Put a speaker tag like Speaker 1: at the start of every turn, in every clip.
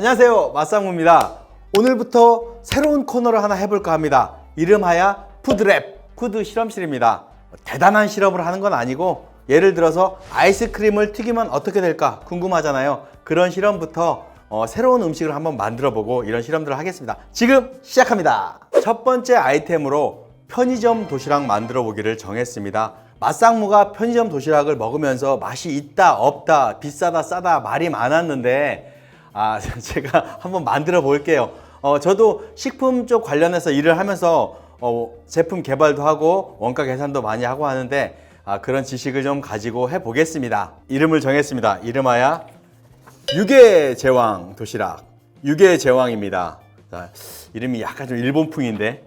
Speaker 1: 안녕하세요, 맛상무입니다. 오늘부터 새로운 코너를 하나 해볼까 합니다. 이름하여 푸드랩, 푸드 실험실입니다. 대단한 실험을 하는 건 아니고 예를 들어서 아이스크림을 튀기면 어떻게 될까 궁금하잖아요. 그런 실험부터 새로운 음식을 한번 만들어보고 이런 실험들을 하겠습니다. 지금 시작합니다. 첫 번째 아이템으로 편의점 도시락 만들어 보기를 정했습니다. 맛상무가 편의점 도시락을 먹으면서 맛이 있다 없다 비싸다 싸다 말이 많았는데 제가 한번 만들어 볼게요. 저도 식품 쪽 관련해서 일을 하면서 제품 개발도 하고 원가 계산도 많이 하고 하는데 그런 지식을 좀 가지고 해 보겠습니다. 이름을 정했습니다. 이름하여 유괴제왕 도시락. 유괴제왕입니다. 이름이 약간 좀 일본풍인데,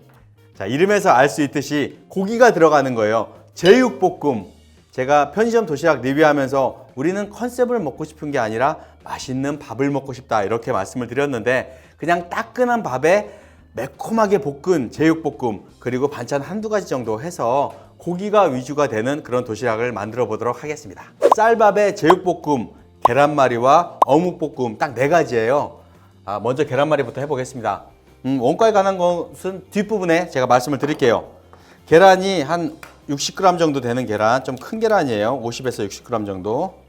Speaker 1: 이름에서 알 수 있듯이 고기가 들어가는 거예요. 제육볶음. 제가 편의점 도시락 리뷰하면서 우리는 컨셉을 먹고 싶은 게 아니라 맛있는 밥을 먹고 싶다 이렇게 말씀을 드렸는데, 그냥 따끈한 밥에 매콤하게 볶은 제육볶음 그리고 반찬 한두 가지 정도 해서 고기가 위주가 되는 그런 도시락을 만들어 보도록 하겠습니다. 쌀밥에 제육볶음, 계란말이와 어묵볶음 딱 4가지예요. 먼저 계란말이부터 해보겠습니다. 원가에 관한 것은 뒷부분에 제가 말씀을 드릴게요. 계란이 한 60g 정도 되는 계란, 좀 큰 계란이에요. 50에서 60g 정도.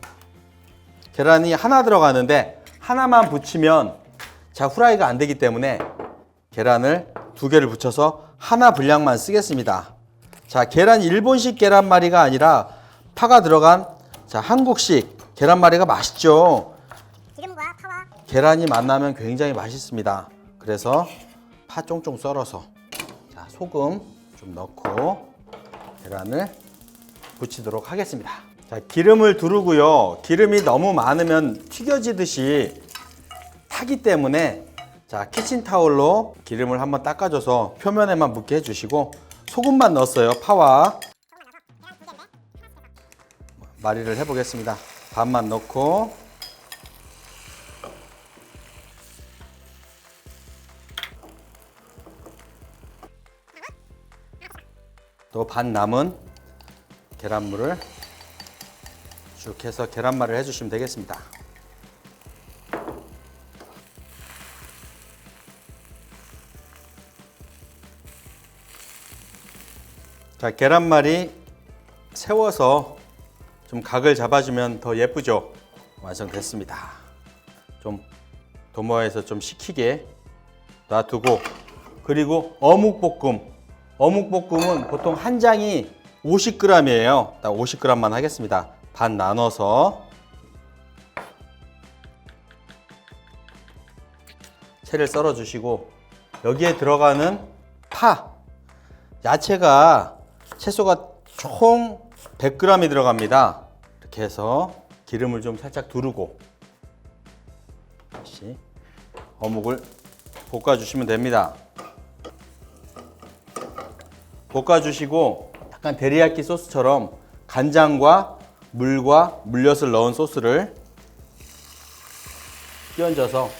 Speaker 1: 계란이 하나 들어가는데 하나만 붙이면 후라이가 안 되기 때문에 계란을 2개를 붙여서 하나 분량만 쓰겠습니다. 계란 일본식 계란말이가 아니라 파가 들어간 한국식 계란말이가 맛있죠.
Speaker 2: 기름과 파와
Speaker 1: 계란이 만나면 굉장히 맛있습니다. 그래서 파 쫑쫑 썰어서 소금 좀 넣고 계란을 붙이도록 하겠습니다. 기름을 두르고요. 기름이 너무 많으면 튀겨지듯이 타기 때문에 키친타올로 기름을 한번 닦아줘서 표면에만 묻게 해주시고 소금만 넣었어요. 파와 말이를 해보겠습니다. 반만 넣고 또 반 남은 계란물을 쭉 해서 계란말이를 해주시면 되겠습니다. 계란말이 세워서 좀 각을 잡아주면 더 예쁘죠? 완성됐습니다. 좀 도마에서 좀 식히게 놔두고, 그리고 어묵볶음. 어묵볶음은 보통 한 장이 50g이에요. 딱 50g만 하겠습니다. 반 나눠서 채를 썰어 주시고, 여기에 들어가는 파, 야채가 채소가 총 100g이 들어갑니다. 이렇게 해서 기름을 좀 살짝 두르고 다시 어묵을 볶아주시면 됩니다. 볶아주시고 약간 데리야끼 소스처럼 간장과 물과 물엿을 넣은 소스를 끼얹어서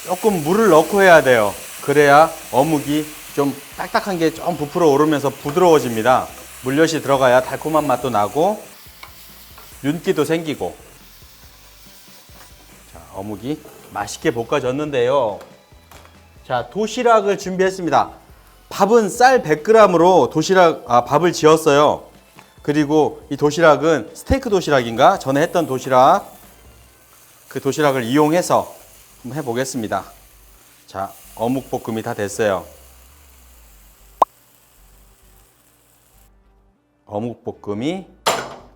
Speaker 1: 조금 물을 넣고 해야 돼요. 그래야 어묵이 좀 딱딱한 게 좀 부풀어 오르면서 부드러워집니다. 물엿이 들어가야 달콤한 맛도 나고 윤기도 생기고. 어묵이 맛있게 볶아졌는데요. 도시락을 준비했습니다. 밥은 쌀 100g으로 밥을 지었어요. 그리고 이 도시락은 스테이크 도시락인가? 전에 했던 도시락, 그 도시락을 이용해서 한번 해보겠습니다. 어묵볶음이 다 됐어요. 어묵볶음이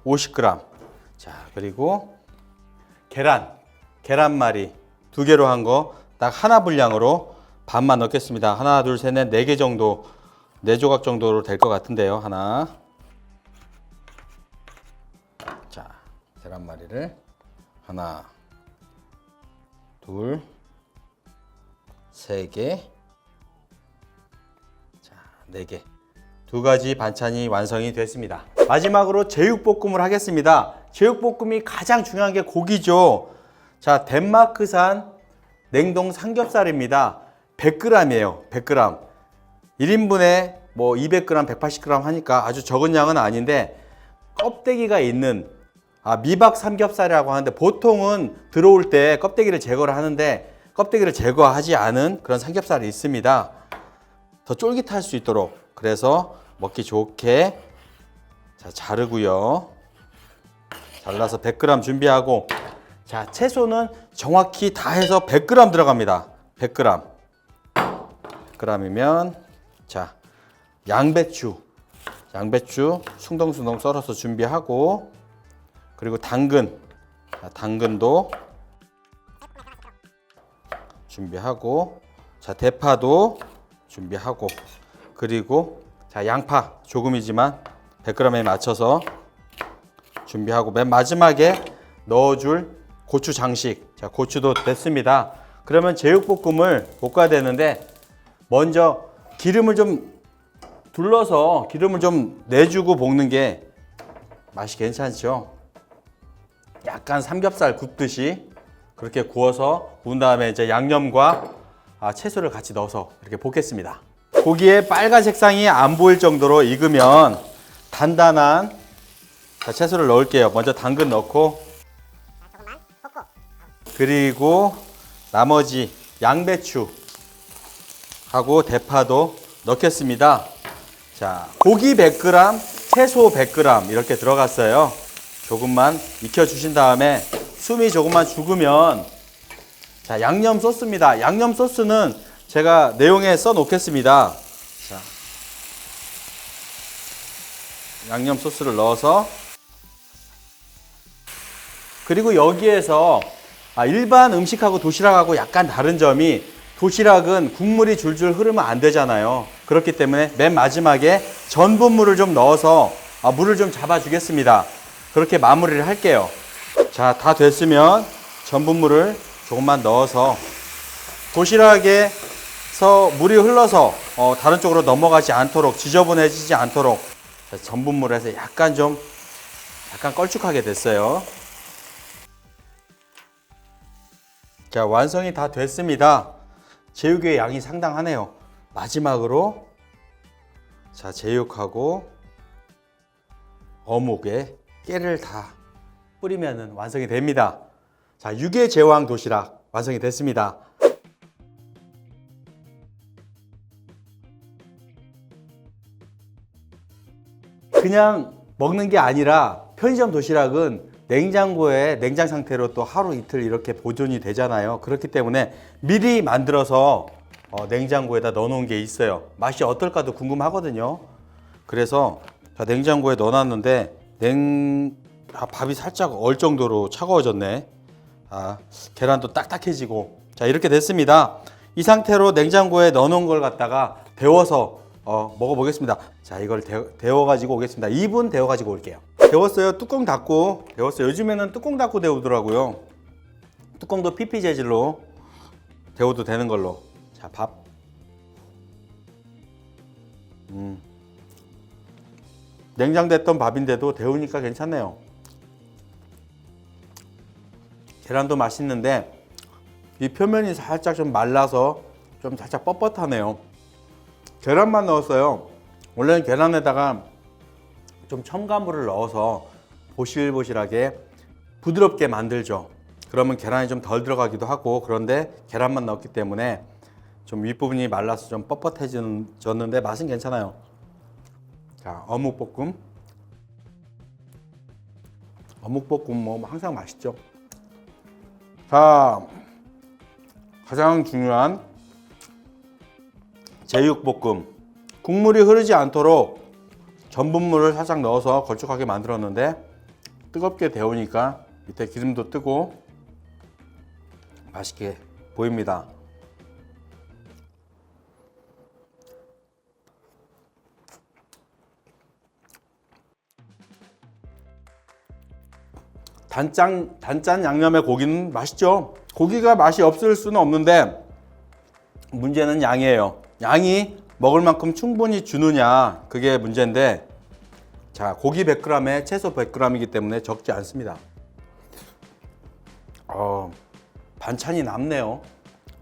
Speaker 1: 50g. 그리고 계란말이 2개로 한 거 딱 하나 분량으로 반만 넣겠습니다. 하나, 둘, 셋, 넷, 4개 정도, 4조각 정도로 될 것 같은데요. 하나. 계란말이를 하나, 둘, 3개, 4개. 2가지 반찬이 완성이 됐습니다. 마지막으로 제육볶음을 하겠습니다. 제육볶음이 가장 중요한 게 고기죠. 덴마크산 냉동 삼겹살입니다. 100g이에요. 100g. 1인분에 200g, 180g 하니까 아주 적은 양은 아닌데 껍데기가 있는 미박 삼겹살이라고 하는데 보통은 들어올 때 껍데기를 제거를 하는데 껍데기를 제거하지 않은 그런 삼겹살이 있습니다. 더 쫄깃할 수 있도록 그래서 먹기 좋게 자 자르고요. 잘라서 100g 준비하고 자 채소는 정확히 다 해서 100g 들어갑니다. 100g 100g이면 자 양배추 숭덩숭덩 썰어서 준비하고 그리고 당근도 준비하고 자 대파도 준비하고 그리고 자 양파 조금이지만 100g에 맞춰서 준비하고 맨 마지막에 넣어줄 고추 장식 자 고추도 됐습니다. 그러면 제육볶음을 볶아야 되는데 먼저 기름을 좀 둘러서 기름을 좀 내주고 볶는 게 맛이 괜찮죠. 약간 삼겹살 굽듯이 그렇게 구운 다음에 이제 양념과 채소를 같이 넣어서 이렇게 볶겠습니다. 고기에 빨간 색상이 안 보일 정도로 익으면 단단한 채소를 넣을게요. 먼저 당근 넣고 그리고 나머지 양배추 하고 대파도 넣겠습니다. 자, 고기 100g, 채소 100g 이렇게 들어갔어요. 조금만 익혀주신 다음에 숨이 조금만 죽으면 자, 양념 소스입니다. 양념 소스는 제가 내용에 써 놓겠습니다. 자, 양념 소스를 넣어서 그리고 여기에서 일반 음식하고 도시락하고 약간 다른 점이 도시락은 국물이 줄줄 흐르면 안 되잖아요. 그렇기 때문에 맨 마지막에 전분물을 좀 넣어서 물을 좀 잡아주겠습니다. 그렇게 마무리를 할게요. 자, 다 됐으면 전분물을 조금만 넣어서 도시락에서 물이 흘러서 다른 쪽으로 넘어가지 않도록 지저분해지지 않도록 전분물을 해서 약간 걸쭉하게 됐어요. 자, 완성이 다 됐습니다. 제육의 양이 상당하네요. 마지막으로 자, 제육하고 어묵에 깨를 다 뿌리면 완성이 됩니다. 자, 육의 제왕 도시락 완성이 됐습니다. 그냥 먹는 게 아니라 편의점 도시락은 냉장고에 냉장 상태로 또 하루 이틀 이렇게 보존이 되잖아요. 그렇기 때문에 미리 만들어서 냉장고에다 넣어놓은 게 있어요. 맛이 어떨까도 궁금하거든요. 그래서 냉장고에 넣어놨는데 밥이 살짝 얼 정도로 차가워졌네. 계란도 딱딱해지고 자 이렇게 됐습니다. 이 상태로 냉장고에 넣어놓은 걸 갖다가 데워서 먹어보겠습니다. 자, 이걸 데워가지고 오겠습니다. 2분 데워가지고 올게요. 데웠어요. 뚜껑 닫고 데웠어요. 요즘에는 뚜껑 닫고 데우더라고요. 뚜껑도 PP 재질로 데워도 되는 걸로. 자, 밥. 냉장됐던 밥인데도 데우니까 괜찮네요. 계란도 맛있는데 이 표면이 살짝 좀 말라서 좀 살짝 뻣뻣하네요. 계란만 넣었어요. 원래는 계란에다가 좀 첨가물을 넣어서 보실보실하게 부드럽게 만들죠. 그러면 계란이 좀 덜 들어가기도 하고 그런데 계란만 넣었기 때문에 좀 윗부분이 말라서 좀 뻣뻣해졌는데 맛은 괜찮아요. 자, 어묵볶음 뭐 항상 맛있죠. 자, 가장 중요한 제육볶음. 국물이 흐르지 않도록 전분물을 살짝 넣어서 걸쭉하게 만들었는데 뜨겁게 데우니까 밑에 기름도 뜨고 맛있게 보입니다. 단짠 양념의 고기는 맛있죠. 고기가 맛이 없을 수는 없는데 문제는 양이에요. 양이 먹을 만큼 충분히 주느냐 그게 문제인데 자, 고기 100g에 채소 100g이기 때문에 적지 않습니다. 반찬이 남네요.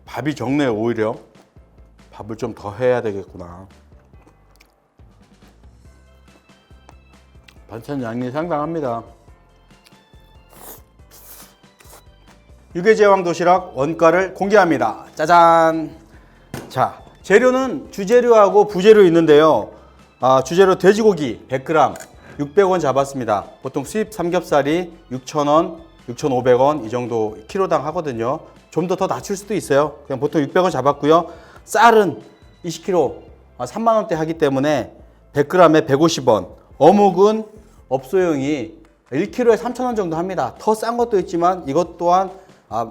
Speaker 1: 밥이 적네요. 오히려 밥을 좀 더 해야 되겠구나. 반찬 양이 상당합니다. 유계제왕 도시락 원가를 공개합니다. 짜잔. 자, 재료는 주재료하고 부재료 있는데요. 주재료 돼지고기 100g 600원 잡았습니다. 보통 수입 삼겹살이 6,000원, 6,500원 이 정도 키로당 하거든요. 좀 더 낮출 수도 있어요. 그냥 보통 600원 잡았고요. 쌀은 20kg 3만 원대 하기 때문에 100g에 150원. 어묵은 업소용이 1kg에 3,000원 정도 합니다. 더 싼 것도 있지만 이것 또한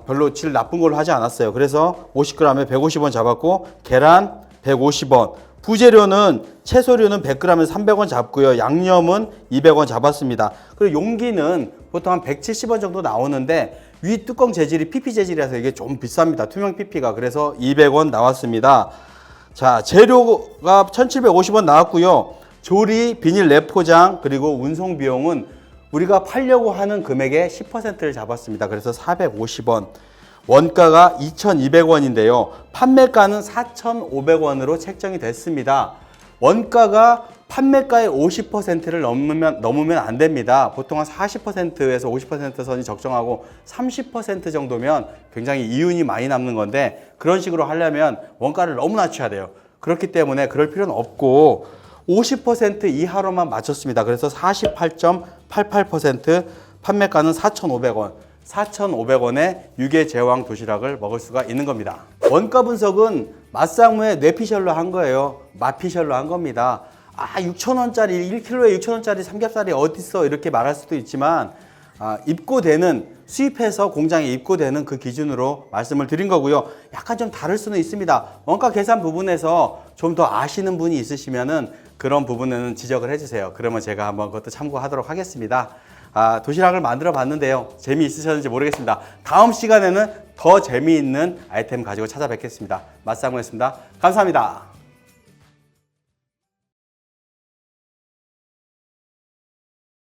Speaker 1: 별로 질 나쁜 걸로 하지 않았어요. 그래서 50g에 150원 잡았고 계란 150원. 부재료는 채소류는 100g에 300원 잡고요. 양념은 200원 잡았습니다. 그리고 용기는 보통 한 170원 정도 나오는데 위 뚜껑 재질이 PP 재질이라서 이게 좀 비쌉니다. 투명 PP가. 그래서 200원 나왔습니다. 자, 재료가 1,750원 나왔고요. 조리, 비닐 랩 포장, 그리고 운송 비용은 우리가 팔려고 하는 금액의 10%를 잡았습니다. 그래서 450원. 원가가 2,200원인데요. 판매가는 4,500원으로 책정이 됐습니다. 원가가 판매가의 50%를 넘으면 안 됩니다. 보통 한 40%에서 50% 선이 적정하고 30% 정도면 굉장히 이윤이 많이 남는 건데 그런 식으로 하려면 원가를 너무 낮춰야 돼요. 그렇기 때문에 그럴 필요는 없고 50% 이하로만 맞췄습니다. 그래서 48.88% 판매가는 4,500원. 4,500원에 유계제왕 도시락을 먹을 수가 있는 겁니다. 원가 분석은 맛상무의 뇌피셜로 한 거예요. 맛피셜로 한 겁니다. 6,000원짜리 1kg에 6,000원짜리 삼겹살이 어딨어 이렇게 말할 수도 있지만 입고되는 수입해서 공장에 입고되는 그 기준으로 말씀을 드린 거고요. 약간 좀 다를 수는 있습니다. 원가 계산 부분에서 좀 더 아시는 분이 있으시면은 그런 부분은 지적을 해주세요. 그러면 제가 한번 그것도 참고하도록 하겠습니다. 도시락을 만들어 봤는데요. 재미있으셨는지 모르겠습니다. 다음 시간에는 더 재미있는 아이템 가지고 찾아뵙겠습니다. 맛상무였습니다. 감사합니다.